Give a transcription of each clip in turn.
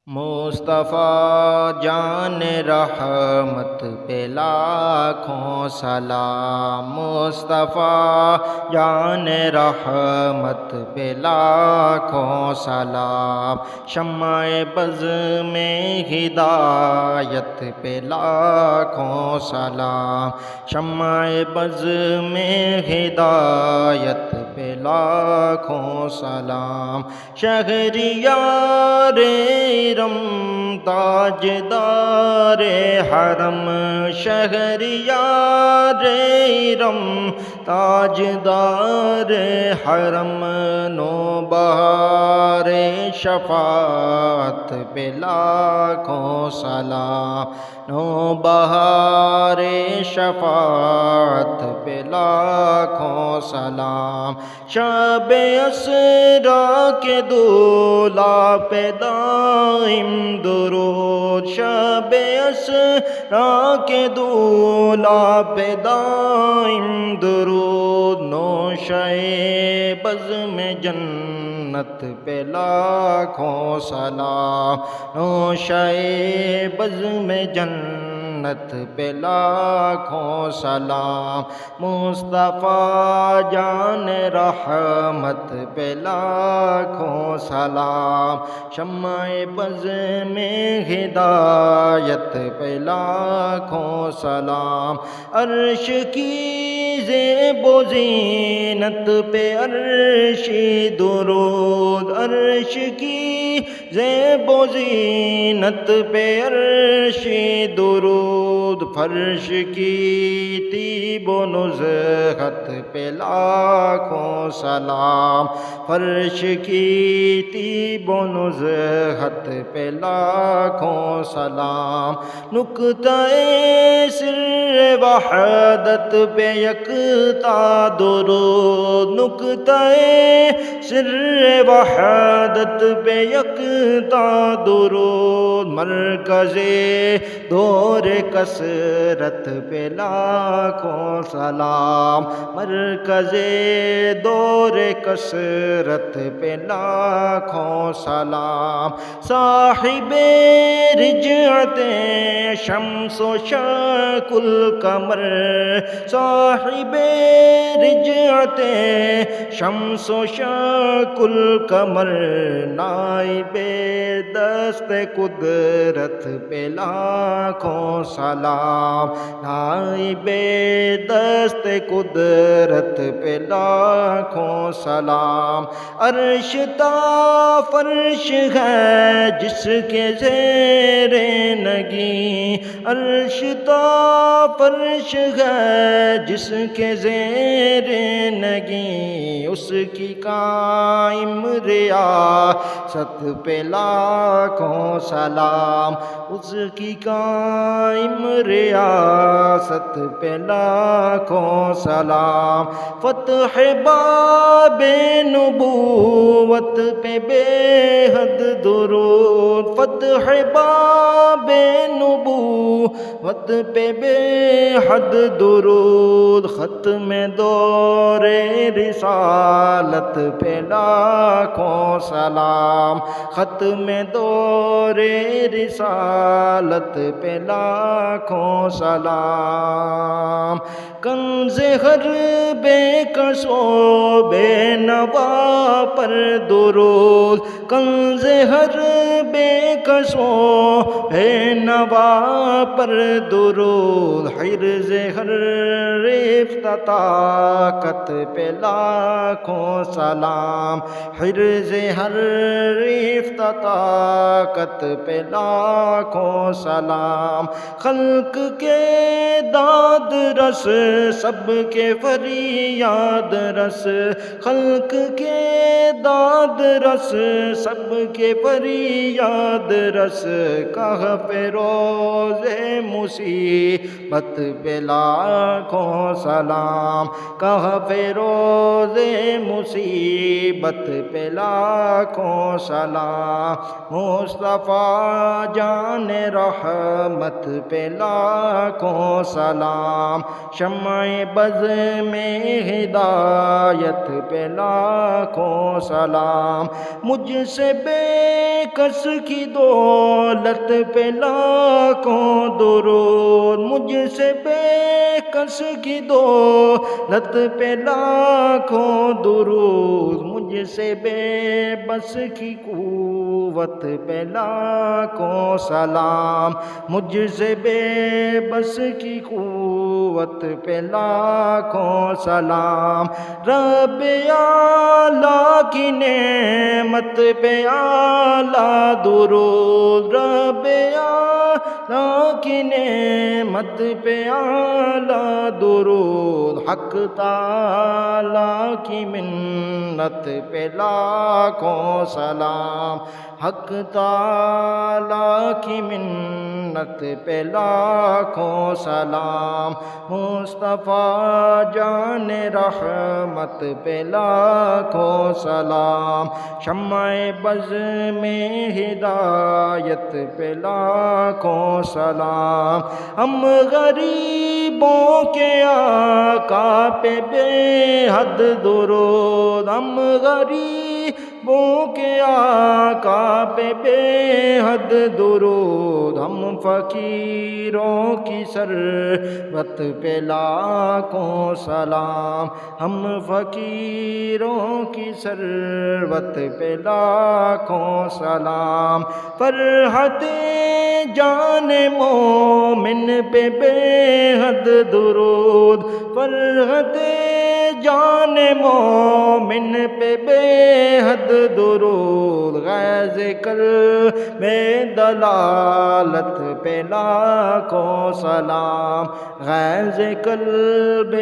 مصطفیٰ جان رحمت پہ لاکھوں سلام، مصطفیٰ جان رحمت پہ لاکھوں سلام، شمع بز میں ہدایت پہ لاکھوں سلام، شمع بز میں ہدایت پہ لاکھوں سلام، شہریار ارم تاجدار حرم، شہریار ارم تاجدار حرم، نوبہار شفاعت پہ لاکھوں سلام، نوبہار شفاعت پہ لاکھوں سلام، شب اسریٰ کے دولا پہ دائم درود، شب اسریٰ کے دولا پہ دائم درود، نوشہ بزم جنت پہ لاکھوں سلام، نوشہ بزم جنت پہ لاکھوں سلام، مصطفیٰ جان رحمت پہ لاکھوں سلام، شمع بز میں ہدایت پہ لاکھوں سلام، عرش کی زیب و زینت پہ عرشی درود، عرش کی زیب و زینت پہ عرشی درود، فرش کی طیب و نزہت پہ لاکھوں سلام، فرش کی طیب و نزہت پہ لاکھوں سلام، نکتہ سر وحدت پہ یکتا درود، نکتہ سر وحدت پہ یکتا درود، مرکز دور کثرت پہ لاکھوں سلام، مرکز دور کثرت پہ لاکھوں سلام، صاحب رجعت شمس و شق القمر، صاحب رجعت شمس و شق القمر، نائب دست قدرت پہ لاکھوں سلام، نائب دست قدرت پہ لاکھوں سلام، عرش تا فرش ہے جس کے زیر نگیں، عرش تا فرش ہے جس کے زیر نگیں، اس کی قائم ریاست پہ لاکھوں سلام، اس کی قائم ریاست پہ لاکھوں سلام، فتح باب نبوت پہ بے حد درود، فتح باب نبوت پہ بے حد درود، ختم دور رسالت پہ لاکھوں سلام، ختم دور رسالت پہ لاکھوں سلام، کنز ہر بے کس و بے نوا پر درود، کنز ہر بے کس و بے نوا پر درود، حرز ہر افتتاحت پہ لاکھوں سلام، حرز ہر افتتاحت پہ لاکھوں سلام، خلق کے داد رس سب کے فریاد رس، خلق کے داد رس سب کے فریاد رس، کہف روز مصیبت پہ لاکھوں سلام، کہف روز مصیبت پہ لاکھوں سلام، مصطفیٰ جان رحمت پہ لاکھوں سلام، شمع بز میں ہدایت پہ لاکھوں سلام، مجھ سے بے کس کی دولت پہ لاکھوں درود، مجھ سے بے کس کی دولت پہ لاکھوں درود، مجھ سے بے بس کی قوت پہ لاکھوں سلام، مجھ سے بے بس کی قوت پہ لاکھوں سلام، رب اعلیٰ کی نعمت پہ اعلیٰ درود، رب اعلیٰ کی نعمت پہ اعلیٰ درود، حق تعالیٰ کی منت پہ لاکھوں سلام، حق تعالیٰ کی منت پہ لاکھوں سلام، مصطفیٰ جان رحمت پہ لاکھوں سلام، شمع بز میں ہدایت پہ لاکھوں سلام، ہم غریبوں کے آقا پہ بے حد درود، ہم غریبوں کے آقا پہ بے حد درود، ہم فقیروں کی ثروت پہ لاکھوں سلام، ہم فقیروں کی ثروت پہ لاکھوں سلام، فرحت جان مومن پہ بے حد درود، فرحت جان مومن پہ بے حد درود، غیظ قلب دلالت پہ لاکھوں سلام، غیظ قلب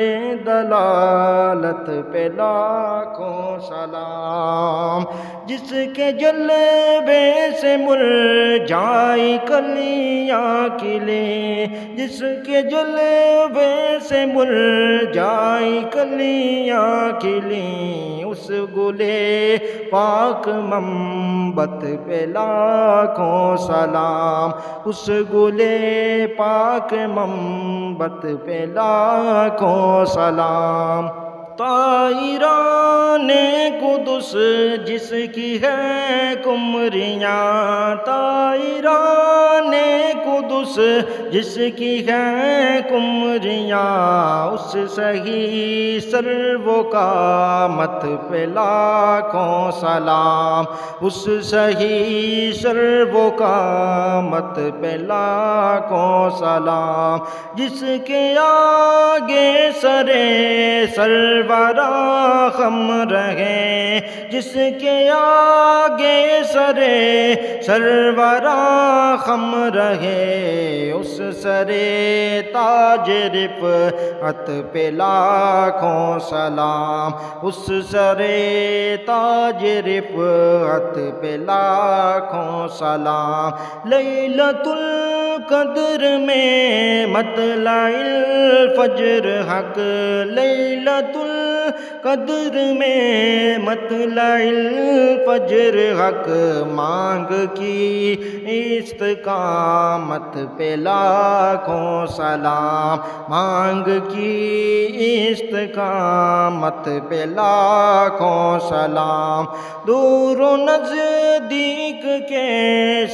دلالت پہ لاکھوں سلام، جس کے جلوے سے مرجائی کلیاں کھلیں، جس کے جلوے سے مرجائی کلیاں کھلیں، اس گلے پاک منبت پہ لاکھوں سلام، اس گلے پاک منبت پہ لاکھوں سلام، طائران قدس جس کی ہے قمریاں، طائران قدس جس کی ہے قمریاں، اس سہی سرو قامت پہ لاکھوں سلام، اس سہی سرو قامت پہ لاکھوں سلام، جس کے آگے سرے سرورا خم رہے، جس کے آگے سرے سرورا خم رہے، اس سرے تاج رفعت پہ لاکھوں سلام، اس سرے تاج رفعت پہ لاکھوں سلام، لیلۃ القدر میں مطلع الفجر حق، لیلۃ القدر میں مطلع الفجر حق، مانگ کی استقامت پہ لاکھوں سلام، مانگ کی استقامت پہ لاکھوں سلام، دور و نزدیک کے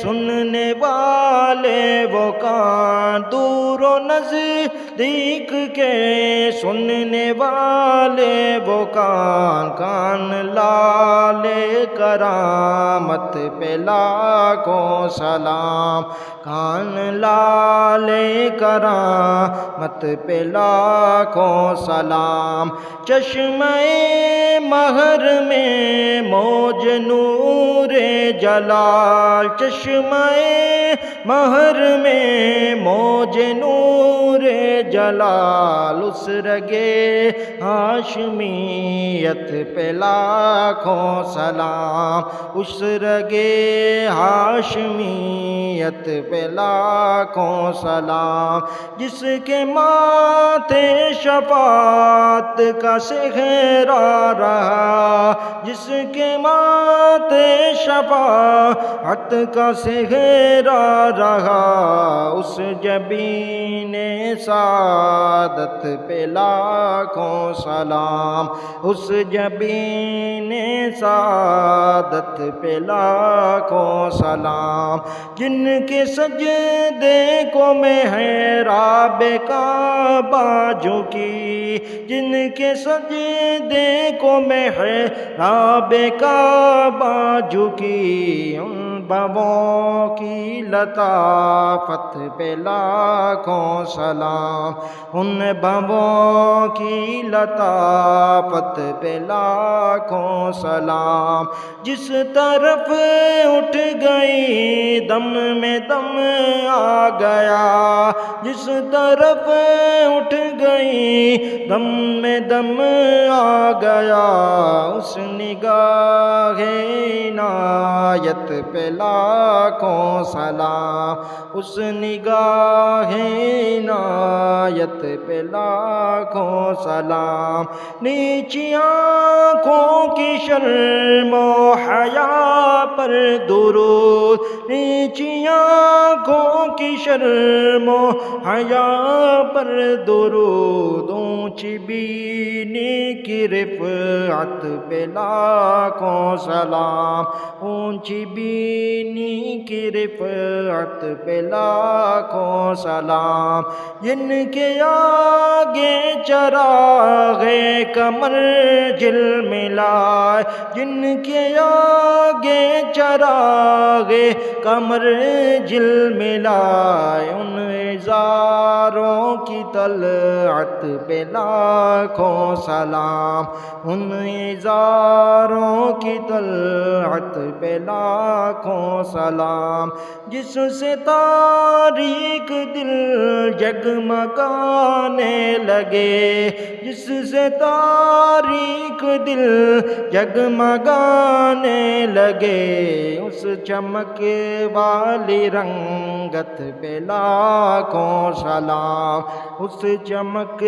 سننے والے وہ کان، دور و نزدیک کے سننے والے وہ کان، کان لالے کرامت پہ لاکھوں سلام، کان لالے کرامت پہ لاکھوں سلام، چشمہ مہر میں موج نور جلال، چشمہ مہر میں موج نور جلال، اس رگے ہاشمیت پہ لاکھوں سلام، اس رگے ہاشمیت پہ لاکھوں سلام، جس کے ماتھے شفاعت کا صحرا رہا، جس کے ماتھے شفاعت کا صحرا رہا، اس جبین سعادت پہ لاکھوں سلام، اس جبین سعادت پہ لاکھوں سلام، جن کے سجدے کو محراب کعبہ جھکی، جن کے سجدے کو محراب کعبہ جھکی، ان بابوں کی لطافت پہ لاکھوں سلام، ان بابوں کی لطافت پہ لاکھوں سلام، جس طرف اٹھ گئی دم میں دم آ گیا، جس طرف اٹھ گئی دم میں دم آ گیا، اس نگاہ عنایت پہ لاکھوں سلام، اس نگاہ عنایت پہ لاکھوں سلام، نیچی آنکھوں کی شرم و حیا پر درود، نیچی آنکھوں کی شرم و حیا پر درود، اونچی بینی کی رفعت پہ لاکھوں سلام، اونچی بینی کی رفعت پہ لاکھوں سلام، جن کے آگے چراغ قمر جھلملائے، جن کے آگے چراغ قمر جھلملائے، ان ہزاروں کی طلعت پہ لاکھوں سلام، ان ہزاروں کی طلعت پہ لاکھوں سلام، جس سے تاریک دل جگمگانے لگے، جس سے تاریک دل جگمگانے لگے، اس چمک والی رنگت پہ لاکھوں سلام، اس چمک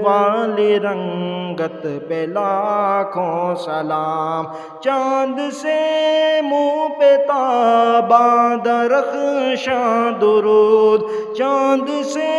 والی رنگت پہ لاکھوں سلام، چاند سے منہ پہ تاباں درخشاں درود، چاند سے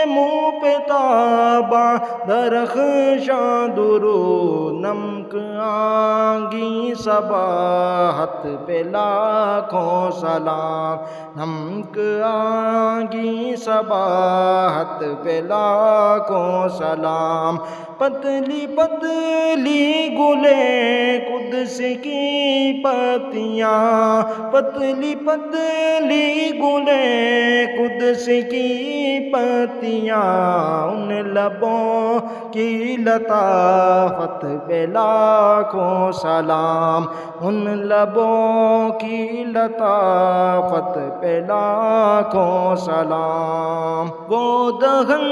منہ پہ تاباں درخشاں درود، نمک آنگی صباحت پہ لاکھوں سلام، نمک آنگی صباحت پہ لاکھوں سلام، پتلی پتلی گلیں قدس کی پتیاں، پتلی پتلی گلیں قدس کی پتیاں، ان لبوں کی لطافت پہ لاکھوں سلام، ان لبوں کی لطافت پہ لاکھوں سلام، وہ دہن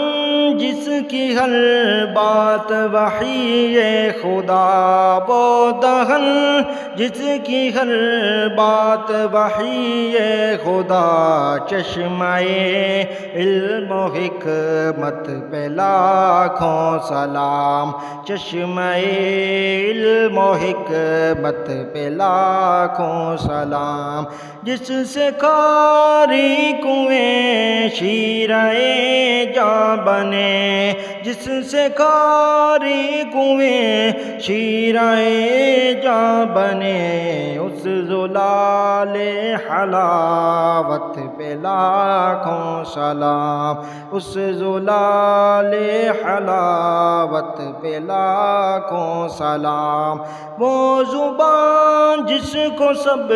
جس کی ہر بات وحی خدا، وہ دہن جس کی ہر بات وحی خدا، چشمہ علم و حکمت پہ لاکھوں سلام، چشمہ علم و حکمت پہ لاکھوں سلام، جس سے قاری کنویں شیرہ جاں بنے، جس سے قاری کنویں شیرہ جاں بنے، اس زلال حلاوت پہ لاکھوں سلام، اس زلال حلاوت پہ لاکھوں سلام، وہ زبان جس کو سب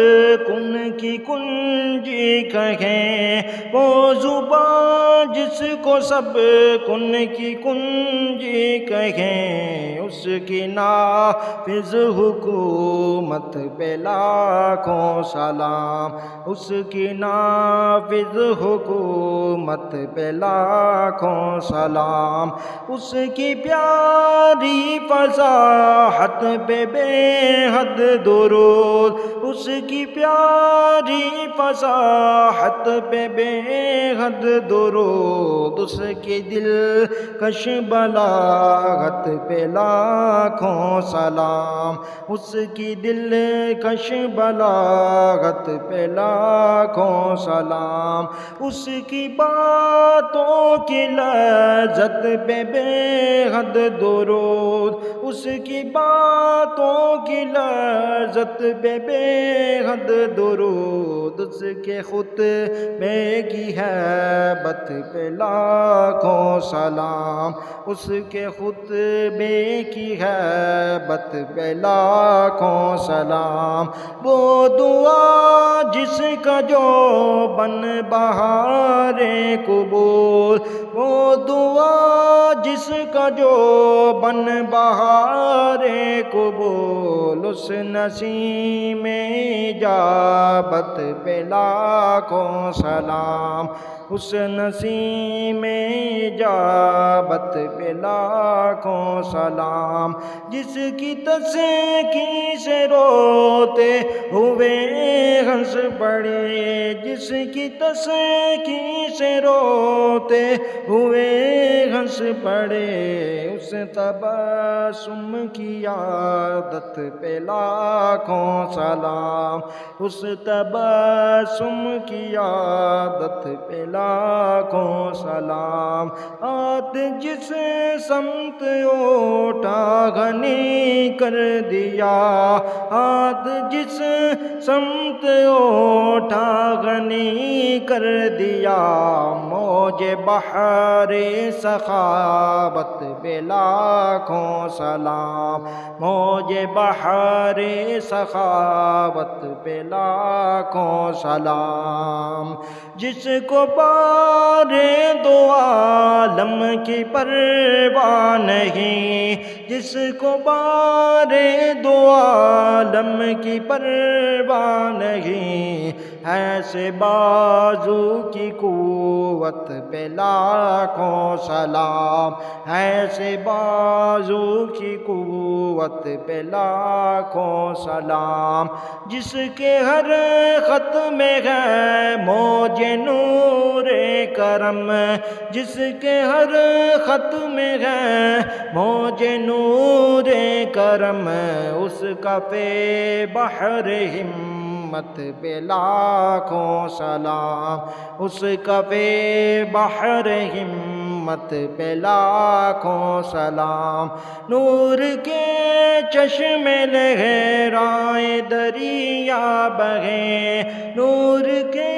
کن کی کنجی کہیں، وہ زبان جس کو سب کن کی کنجی کہیں، اس کی نافذ حکومت پہ لاکھوں سلام، اس کی نافذ حکومت پہ لاکھوں سلام، اس کی پیاری فصاحت پہ بے حد درود، اس کی پیاری فصاحت پہ بے حد درود، اس کی دل کش بلاغت پہ لاکھوں سلام، اس کی دل کش بلاغت پہ لاکھوں سلام، اس کی باتوں کی لذت پہ بے حد درود، اس کی باتوں کی لذت پہ بے حد درود، اس کے خطبے کی ہیبت پہ لاکھوں سلام، اس کے خطبے کی ہیبت پہ لاکھوں سلام۔ وہ دعا جس کا جو بن بہار قبول، وہ دعا جس کا جو بن بہار قبول، اس نسیم اجابت پہ لاکھوں سلام، اس نسیم اجابت پہ لاکھوں سلام۔ جس کی تسکین سے روتے ہوئے ہنس پڑے، جس کی تسکین سے روتے ہوئے ہنس پڑے، اس تبسم کی عادت پہ لاکھوں سلام، اس تبسم کی عادت پہ لاکھوں سلام۔ ہاتھ جس سمت اٹھا غنی کر دیا، ہاتھ جس سمت اٹھا غنی کر دیا، موج بحر سخاوت پہ لاکھوں سلام، موج بحر سخاوت پہ لاکھوں سلام۔ جس کو بار دو عالم کی پرواہ نہیں، جس کو بار دو عالم کی پرواہ نہیں، ایسے بازو کی قوت پہ لاکھوں سلام، ایسے بازو کی قوت پہ لاکھوں سلام۔ جس کے ہر خط میں ہے موج نور کرم، جس کے ہر خط میں ہے موج نور کرم، اس کا پہ بحر ہمت پہ لاکھوں سلام، اس کا پہ بحر ہمت پہ لاکھوں سلام۔ نور کے چشمے لہرائے دریا بہے، نور کے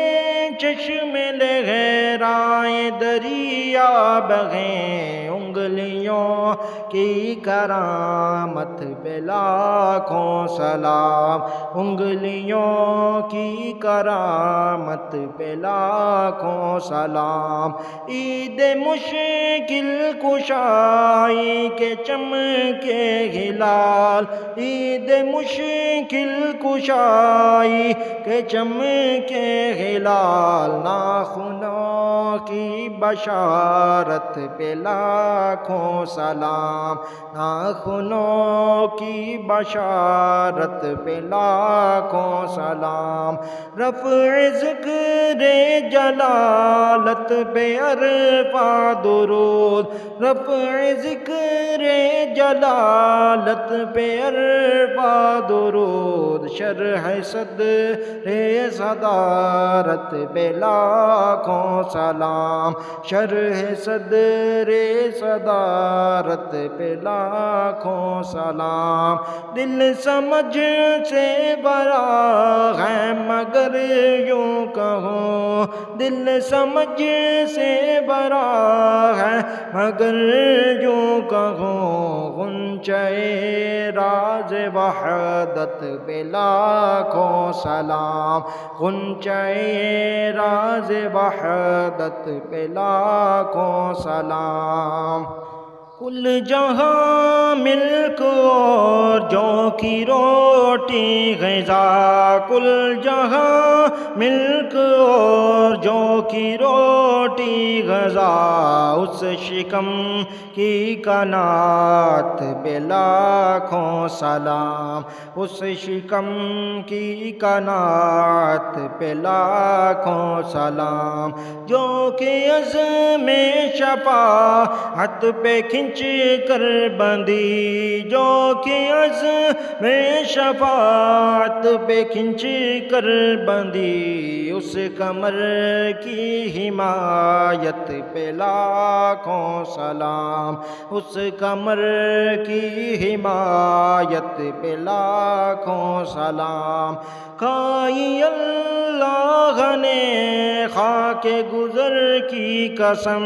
چشمے لہرائے دریا بہے، انگلیوں کی کرامت پہ لاکھوں سلام، انگلیوں کی کرامت پہ لاکھوں سلام۔ عید مشکل کشائی کے چمکے ہلال، عید مشکل کشائی کے چمکے ہلال، ناخنوں کی بشارت پہ لاکھوں سلام، ناخنوں کی بشارت پہ لاکھوں سلام۔ رفع ذکر جلالت پہ عرفہ درود، رفع ذکر جلالت پہ عرفہ درود، شرح صدر صدارت پہ لاکھوں سلام، شرح صدر صدارت پہ لاکھوں سلام۔ دل سمجھ سے برا ہے مگر یوں کہوں، دل سمجھ سے برا ہے مگر یوں کہوں، غنچۂ راز وحدت پہ لاکھوں سلام، غنچۂ راز وحدت پہ لاکھوں سلام۔ کل جہاں ملک اور جو کی روٹی غذا، کل جہاں ملک اور جو کی روٹی غذا، اس شکم کی قناعت پہ لاکھوں سلام، اس شکم کی قناعت پہ لاکھوں سلام۔ جو کہ عزم شفاعت پہ کھنچ کر بندھی، جو کہ عزم شفاعت پہ کھنچ کر بندھی، اس قمر کی حمایت پہ لاکھوں سلام، اس قمر کی حمایت پہ لاکھوں سلام۔ کھائی اللہ نے خاک گزر کی قسم،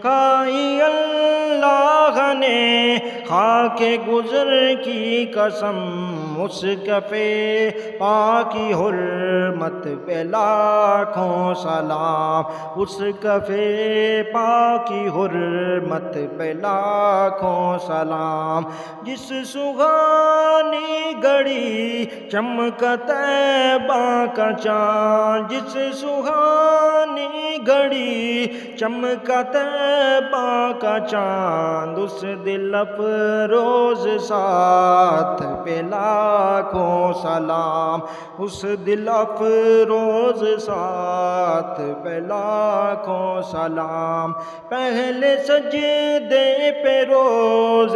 کھائی اللہ نے خاک گزر کی قسم، اس کفے پاک کی حرمت پہ لاکھوں سلام، اس کفے پاک کی حرمت پہ لاکھوں سلام۔ جس سہانی گھڑی چمکا طیبہ کا چاند، جس سہانی گھڑی چمکا طیبہ کا چاند، اس دل افروز ساتھ پہ لاکھوں سلام، اس دل افروز ساتھ پہ لاکھوں سلام۔ پہلے سجدے پہ روز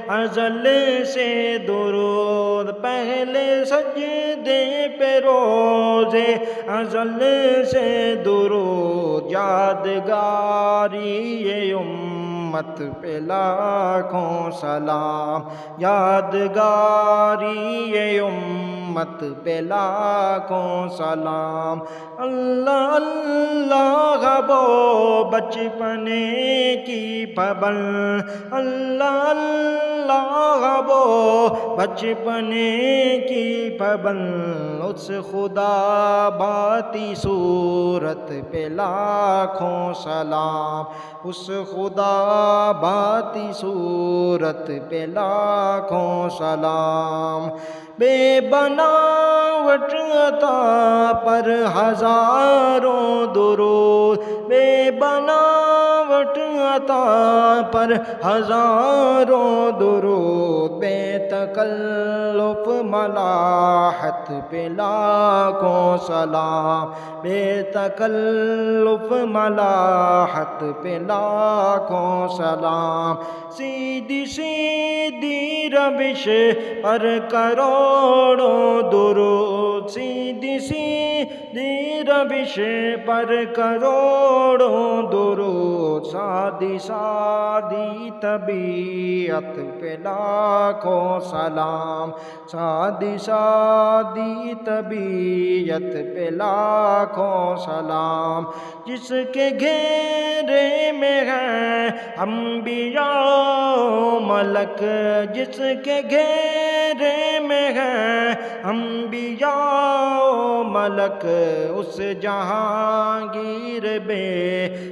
ازل سے درود، پہلے سجدے پہ روز ازل سے درود، یادگاری امت پہ لاکھوں سلام، یادگاری امت پہ لاکھوں سلام۔ اللہ اللہ وہ بچپنے کی پابند، اللہ اللہ وہ بچپنے کی پابند، اس خدا باتی صورت پہ لاکھوں سلام، اس خدا باتی صورت پہ لاکھوں سلام۔ بے بناوٹ عطا پر ہزاروں درود، بے بناوٹ عطا پر ہزاروں درود، بے تکلف ملاحت پہ لاکھوں سلام، بے تکلف ملاحت پہ لاکھوں سلام۔ سیدھی سیدھی روش پر کروڑوں درود، سیدھی سیدھی روش پر کروڑوں درود، سادی سادی طبیعت پہ لاکھوں سلام، سادی سادی طبیعت پہ لاکھوں سلام۔ جس کے گھیرے میں ہیں انبیاء و ملک، جس کے گھیرے میں ہیں انبیاء و ملک، اس جہانگیر بے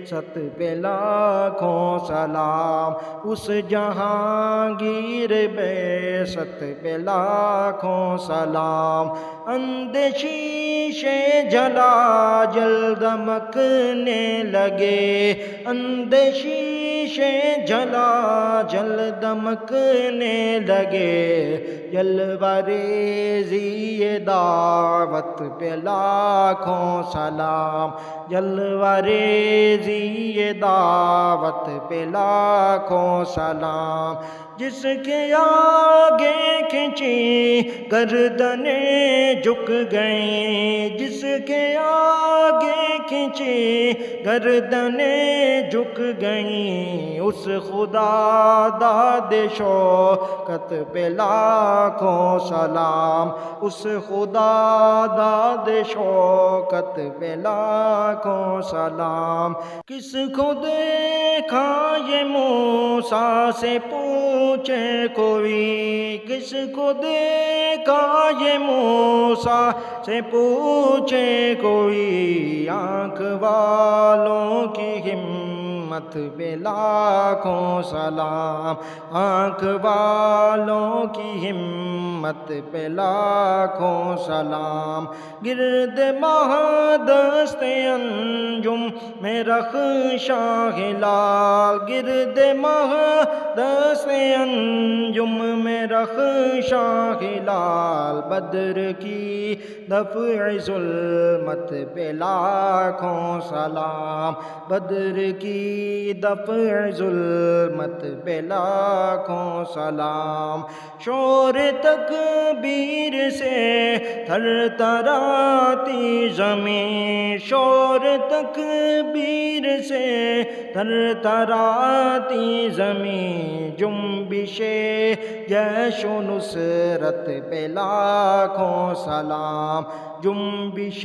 ست پہ لاکھوں سلام، اس جہانگیر بے ست پہ لاکھوں سلام۔ اندیشے جلا جل دمکنے لگے، اندیشے جلا جل دمکنے لگے، جلوہ ریزی دعوت پہ لاکھوں سلام، جلوہ ریزی دعوت پہ لاکھوں سلام۔ جس کے آگے کھنچی گردنیں جھک گئیں، جس کے آگے کھنچی گردنیں جھک گئیں، اس خدا داد شوکت پہ لاکھوں سلام، اس خدا داد شوکت پہ لاکھوں سلام۔ کس کو دیکھا یہ موسیٰ سے پوچھے کوئی، کس کو دیکھا یہ موسیٰ سے پوچھے کوئی، آنکھ والوں کی ہمت پہ لاکھوں سلام، آنکھ والوں کی ہمت پہ لاکھوں سلام۔ گرد مہدست انجم میں رخشاں ہلال، گرد مہدست انجم میں رخشاں ہلال، بدر کی دفع ظلمت پہ لاکھوں سلام، بدر کی دفع ظلمت پہ لاکھوں سلام، شور تکبیر سے تھر تھراتی زمین، شور تکبیر سے تھر تھراتی زمین، جنبش جیش و نصرت پہ لاکھوں سلام، جنبش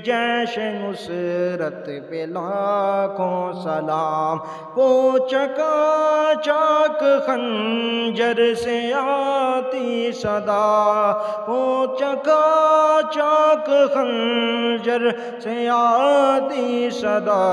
جیش نصرت پہ لاکھوں سلام، وہ چکا چاک خنجر سے آتی صدا، وہ چکا چاک خنجر سے آتی صدا،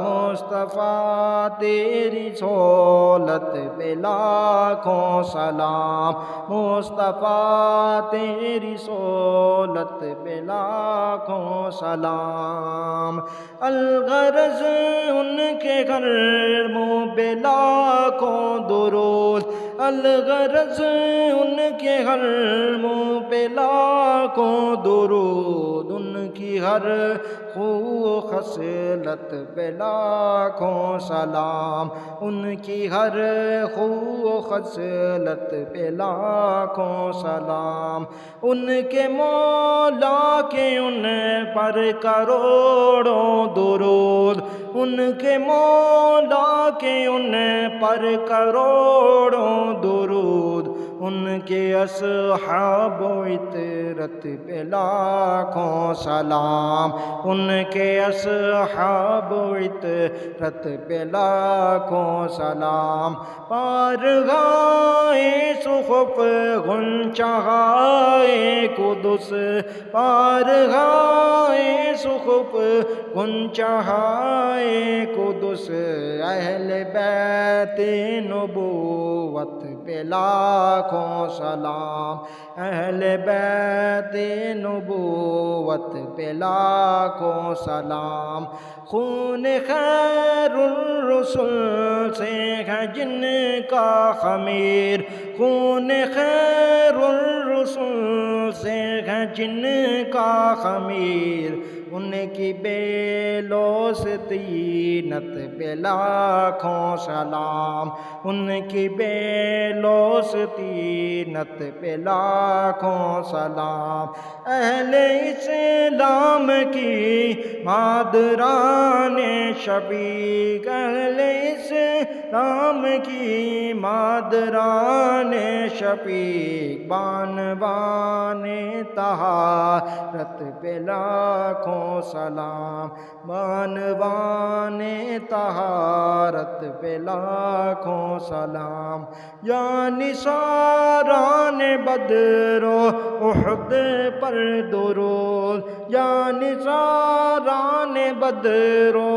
مصطفیٰ تیری صولت پہ لاکھوں سلام، مصطفیٰ تیری صولت پہ لاکھوں سلام، الغرض ان کے گھر منہ پہ لاکھوں درود، الغرض ان کے گھر منہ پہ لاکھوں درود، ان کی ہر خو و خصلت پہ لاکھوں سلام، ان کی ہر خو و خصلت پہ لاکھوں سلام، ان کے مولا کے ان پر کروڑوں درود، ان کے مولا کے ان پر کروڑوں درود، ان کے اصحاب و عطرت پہ لاکھوں سلام، ان کے اصحاب و عطرت پہ لاکھوں سلام، پارگاہ صحف غنچۂ قدس، پارگاہ صحف غنچۂ قدس، اہل بیت نبوت پہ لاکھوں سلام، اہل بیت نبوت پہ لاکھوں سلام، خون خیر الرسل سے ہے جن کا خمیر، خون خیر الرسل سے ہے جن کا خمیر، ان کی بے لوث طینت پہ لاکھوں سلام، ان کی بے لوث طینت پہ لاکھوں سلام، اہل اسلام کی مادران شفیق، اہل اسلام کی مادران شفیق، بانوان طہارت پہ لاکھوں سلام، بانوان طہارت پہ لاکھوں سلام، یا نثاران بدر و احد پر درود، یا نثاران بدر و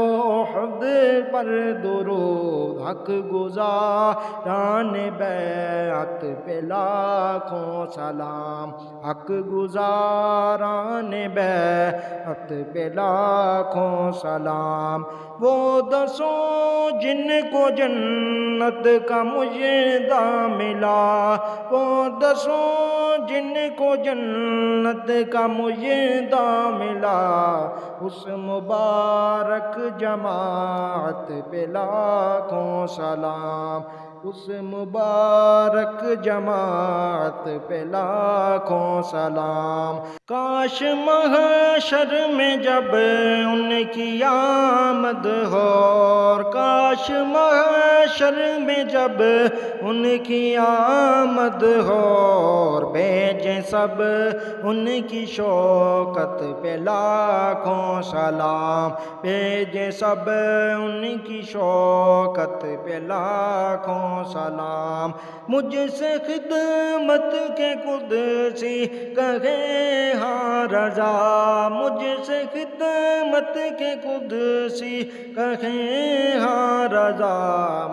احد پر درود، حق گزاران بیعت پہ لاکھوں سلام، حق گزاران بیعت پہ لاکھوں سلام، وہ دسوں جن کو جنت کا مژدہ ملا، وہ دسوں جن کو جنت کا مژدہ ملا، اس مبارک جماعت پہ لاکھوں سلام، اس مبارک جماعت پہ لاکھوں سلام، کاش محشر میں جب ان کی آمد ہو، کاش محشر میں جب ان کی آمد ہو، اور بھیجیں سب ان کی شوکت پہ لاکھوں سلام، بھیجیں سب ان کی شوکت پہ لاکھوں سلام، مجھ سے خدمت کے قدسی کہے ہاں رضا، مجھ سے خدمت کے قدسی کہے ہاں رضا،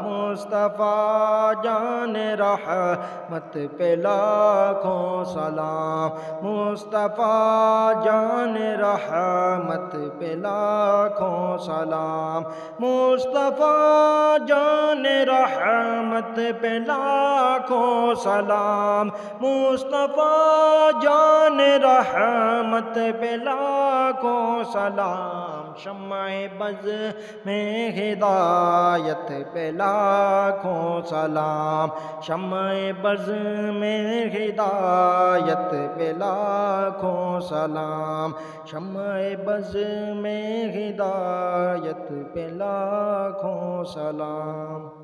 مصطفیٰ جان رحمت پہ لاکھوں سلام، مصطفیٰ جان رحمت ہدایت پہ لاکھوں سلام، مصطفیٰ جان رحمت پہ لاکھوں سلام، مصطفیٰ جان رحمت پہ لاکھوں سلام، شمع بز میں ہدایت پہ لاکھوں سلام، شمع بز میں ہدایت پہ لاکھوں سلام، شمع بز میں ہدایت پہ لاکھوں سلام۔